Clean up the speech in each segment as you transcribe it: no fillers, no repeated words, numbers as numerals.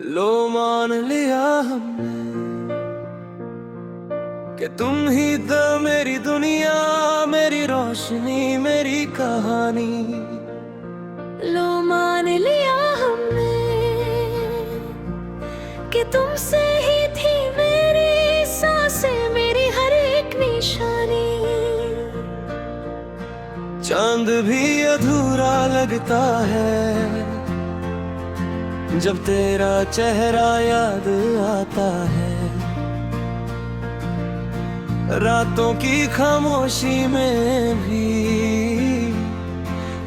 लो मान लिया हमने कि तुम ही तो मेरी दुनिया, मेरी रोशनी, मेरी कहानी। लो मान लिया हमने कि तुमसे ही थी मेरी सांसें, मेरी हर एक निशानी। चांद भी अधूरा लगता है जब तेरा चेहरा याद आता है। रातों की खामोशी में भी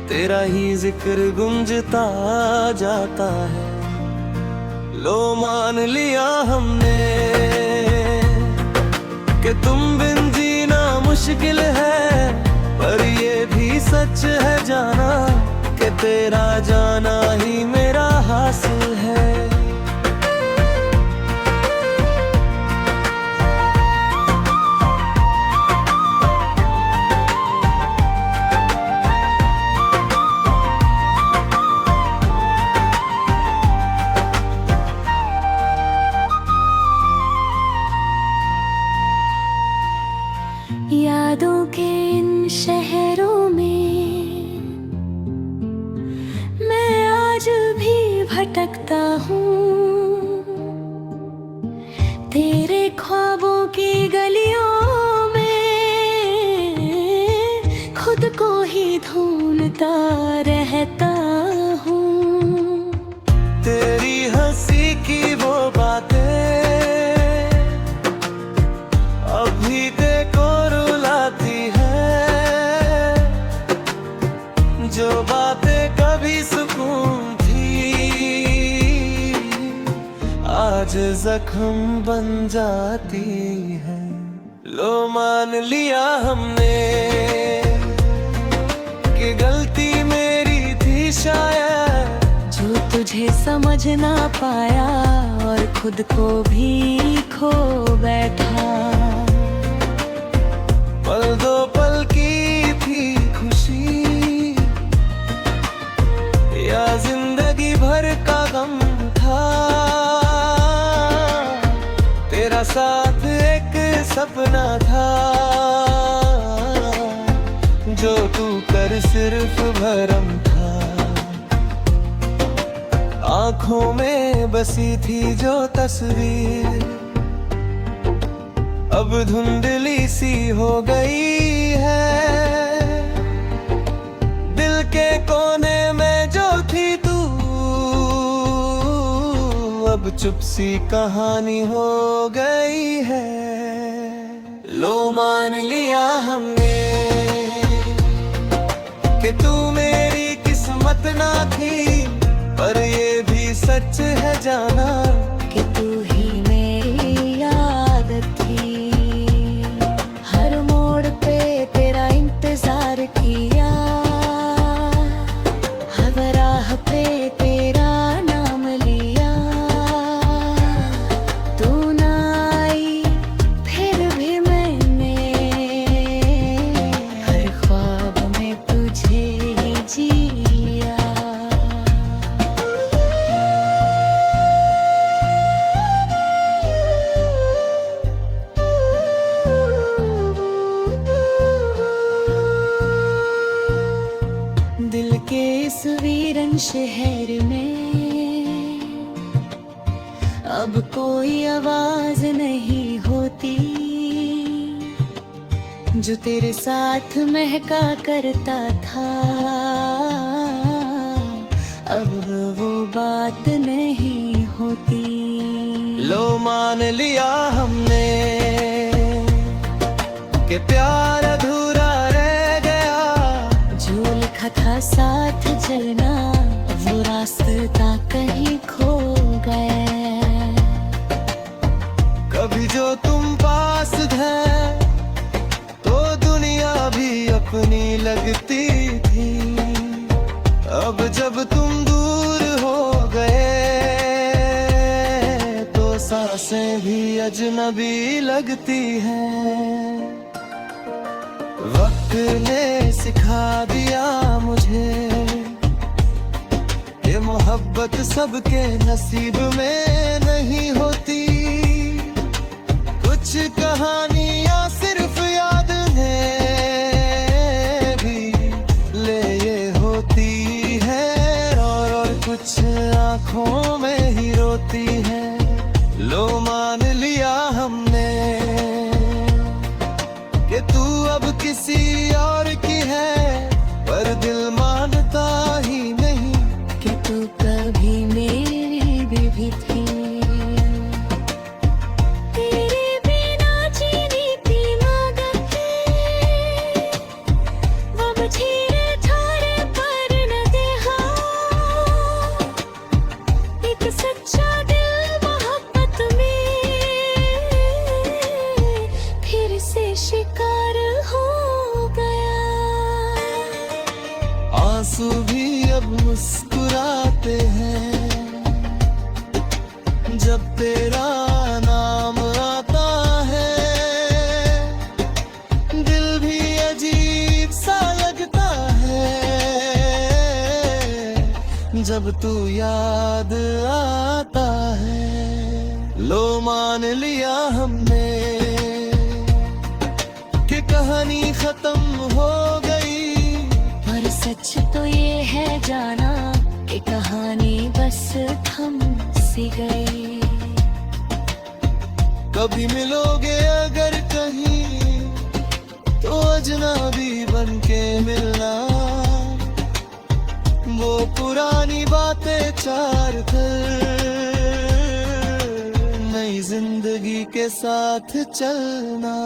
तेरा ही जिक्र गुंजता जाता है। लो मान लिया हमने कि तुम बिन जीना मुश्किल है, पर ये भी सच है जाना कि तेरा जाना ही मेरा हासिल है। यादों के इन शहरों में मैं आज भी भटकता हूँ। तेरे ख्वाबों की गलियों में खुद को ही ढूंढता रहता हूँ। तेरी हंसी की वो बातें अभी देखो रुलाती है, जो बातें कभी सुकून थी आज जख्म बन जाती है। लो मान लिया हमने कि गलती मेरी थी शायद, जो तुझे समझ ना पाया और खुद को भी खो बैठा। पल दो पल की थी खुशी या जिंदगी भर का गम था, तेरा साथ एक सपना था जो तू कर सिर्फ भरम था। आँखों में बसी थी जो तस्वीर अब धुंधली सी हो गई है। दिल के कोने में जो थी तू अब चुप सी कहानी हो गई है। लो मान लिया हमने कि तू मेरी किस्मत ना थी, पर ये भी सच है जाना कि तू ही मेरी याद थी। हर मोड़ पे तेरा इंतजार किया, हर राह पे तेरा नाम लिया। तू ना आई फिर भी मैंने हर ख्वाब में तुझे ही जिया। दिल के इस वीरन शहर में अब कोई आवाज नहीं होती, जो तेरे साथ महका करता था अब वो बात नहीं होती। लो मान लिया हमने कि प्यार अधूरा रह गया, जो लिखा था साथ चलना वो रास्ता कहीं खो गया। कभी जो तुम पास थे तो दुनिया भी अपनी लगती थी, अब जब तुम दूर हो गए तो सांसें भी अजनबी लगती हैं। वक्त ने सिखा दिया मुझे कि मोहब्बत सबके नसीब में नहीं होती, कुछ कहानियां सिर्फ याद में भी ले ये होती है, और कुछ आंखों में ही रोती है। लो मान लिया हमने कि तू अब किसी और की है, पर दिल मानता ही नहीं कि तू कभी मेरी भी थी। तेरे बिना जीने की लागत है, वो मुझे छोड़ पर न दे। एक सच्चा दिल मोहब्बत में फिर से शिकार हो गया। आंसू भी अब मुस्कुराते हैं जब तेरा नाम आता है, दिल भी अजीब सा लगता है जब तू याद आता है। लो मान लिया हमने कि कहानी खत्म हो गई, पर सच तो ये है जाना कि कहानी बस थम सी गई। कभी मिलोगे अगर कहीं तो अजनबी बन के मिलना, वो पुरानी बातें चार कर नई जिंदगी के साथ चलना।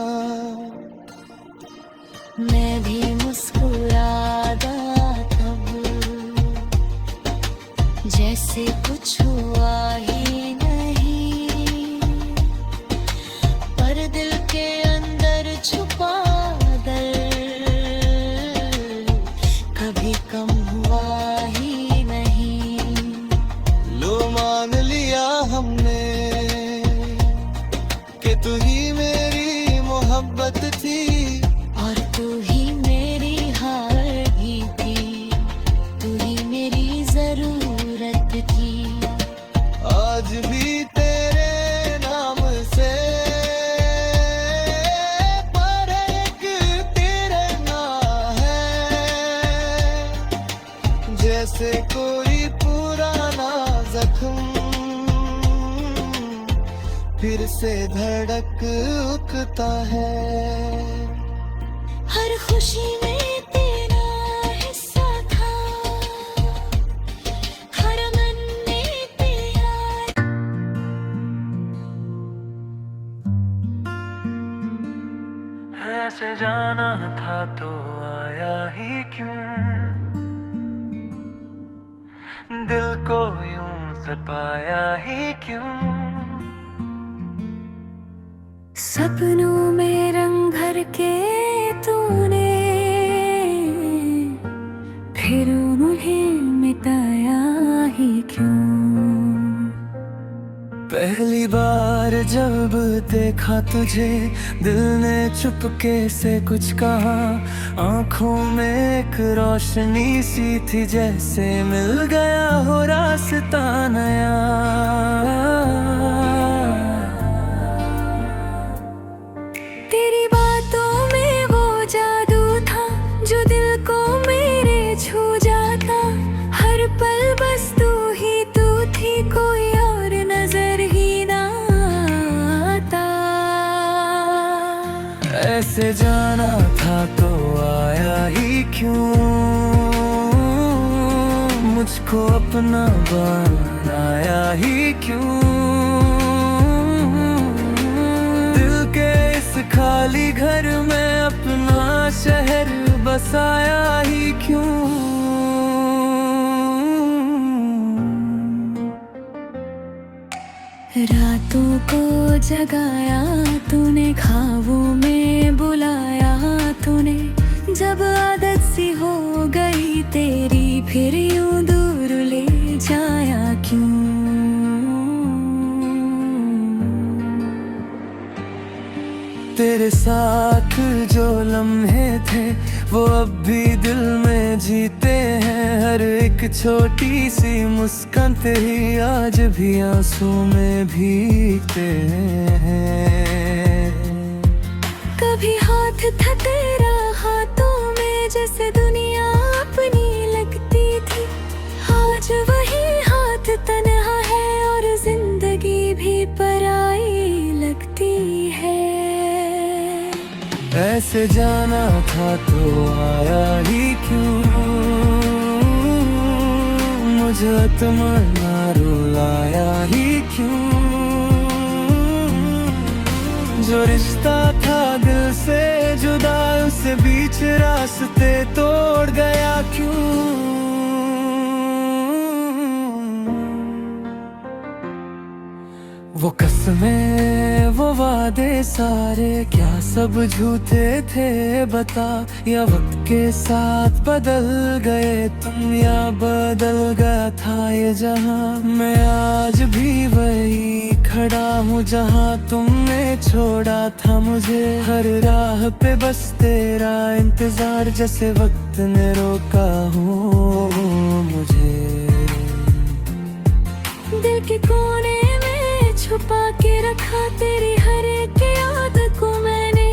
मैं भी मुस्कुराता तब जैसे कुछ हुआ ही नहीं, पर दिल के अंदर छुपा दर्द कभी कम हुआ ही नहीं। लो मान लिया हमने कि तू ही मेरी मोहब्बत थी, और तू ही मेरी हार भी थी, तू ही मेरी जरूरत थी। आज भी तेरे नाम से पर एक तेरे ना है, जैसे कोई पुराना जख्म फिर से धड़क उठता है। हर खुशी में तेरा हिस्सा था, हर मन में तेरा। ऐसे जाना था तो आया ही क्यों, दिल को यूं सताया ही क्यों। सपनों में रंग भर के तूने फिर उन्हें मिटाया ही क्यों। पहली बार जब देखा तुझे दिल ने चुपके से कुछ कहा, आंखों में एक रोशनी सी थी जैसे मिल गया हो रास्ता नया। तेरी बातों में वो जादू था जो दिल को मेरे छू जाता, हर पल बस तू थी, कोई और नजर ही ना आता। ऐसे जाना था तो आया ही क्यों, मुझको अपना बनाया ही क्यों। दिल के इस खाली घर में अपना शहर बसाया ही क्यों। रातों को जगाया तूने, ख्वाबों में बुलाया तूने, जब आदत सी हो गई तेरी फिर यूं दूर ले जाया क्यों। तेरे साथ जो लम्हे थे वो अब भी दिल में जीते दिखते हैं, हर एक छोटी सी मुस्कान तेरी आज भी आंसू में भीगते हैं। कभी हाथ था तेरा हाथों में, जैसे दुनिया अपनी लगती थी। आज वही हाथ तन्हा है और जिंदगी भी पराई लगती है। ऐसे जाना था तो आया ही क्यों, मुझे तमन्ना रुलाया ही क्यों। जो रिश्ता था दिल से जुदा, उसे बीच रास्ते तोड़ गया क्यों। वो कसमें वो वादे सारे क्या सब झूठे थे बता, या वक्त के साथ बदल गए तुम, या बदल गया था ये जहां। मैं आज भी वही खड़ा हूँ जहाँ तुमने छोड़ा था मुझे। हर राह पे बस तेरा इंतजार, जैसे वक्त ने रोका हो मुझे। दिल के कोने में छुपा के रखा तेरी हर एक याद को मैंने।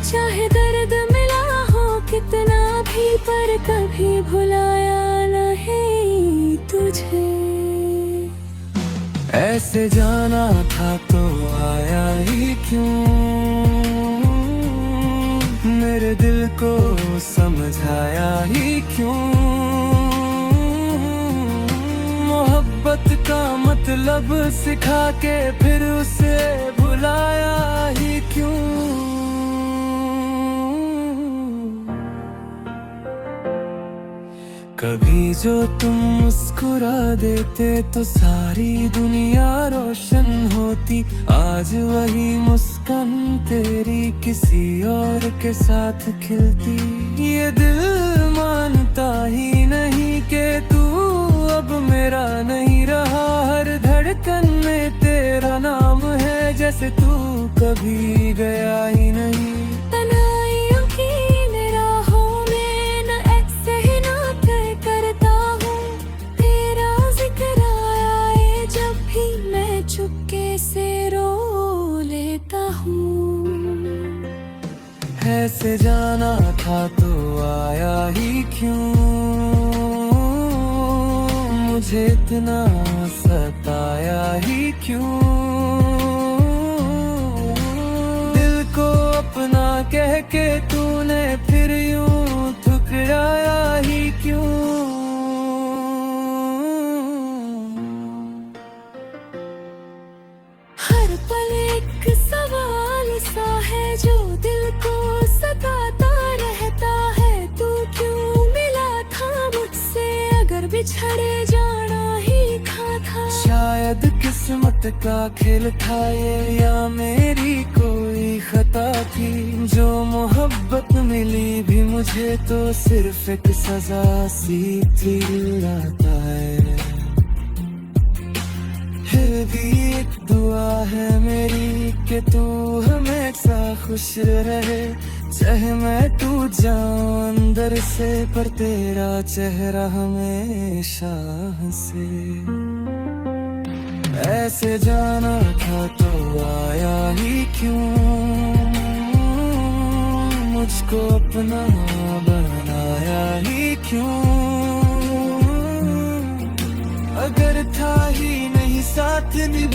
चाहे दर्द मिला हो कितना भी, पर कभी भुलाया नहीं तुझे। ऐसे जाना था तो आया ही क्यों, मेरे दिल को समझाया ही क्यों। मोहब्बत का मतलब सिखा के फिर उसे भुलाया ही क्यों। कभी जो तुम मुस्कुरा देते तो सारी दुनिया रोशन होती। आज वही मुस्कान तेरी किसी और के साथ खिलती। ये दिल मानता ही नहीं कि तू अब मेरा नहीं रहा। हर धड़कन में तेरा नाम है, जैसे तू कभी गया ही नहीं। तन्हाइयों की निराहों में न ऐसे ही नाते करता हूँ। तेरा जिक्र आए जब भी मैं चुपके से रो लेता हूँ। ऐसे जाना था तो आया ही क्यों, मुझे इतना सताया ही क्यों। दिल को अपना कह के तूने फिर यूं ठुकराया ही क्यों। हर पल एक सवाल सा है जो दिल को सताता रहता है। तू क्यों मिला था मुझसे, अगर बिछड़े जाना ही था। शायद किस्मत का खेल था ये, या मेरी कोई खता थी। जो मोहब्बत मिली भी मुझे तो सिर्फ एक सजा सी थी लाता है। फिर भी एक दुआ है मेरी कि तू हमेशा खुश रहे। चाहे मैं टूट जाऊं अंदर से, पर तेरा चेहरा हमेशा हंसे। ऐसे जाना था तो आया ही क्यों, मुझको अपना बनाया ही क्यों। अगर था ही नहीं साथ निभा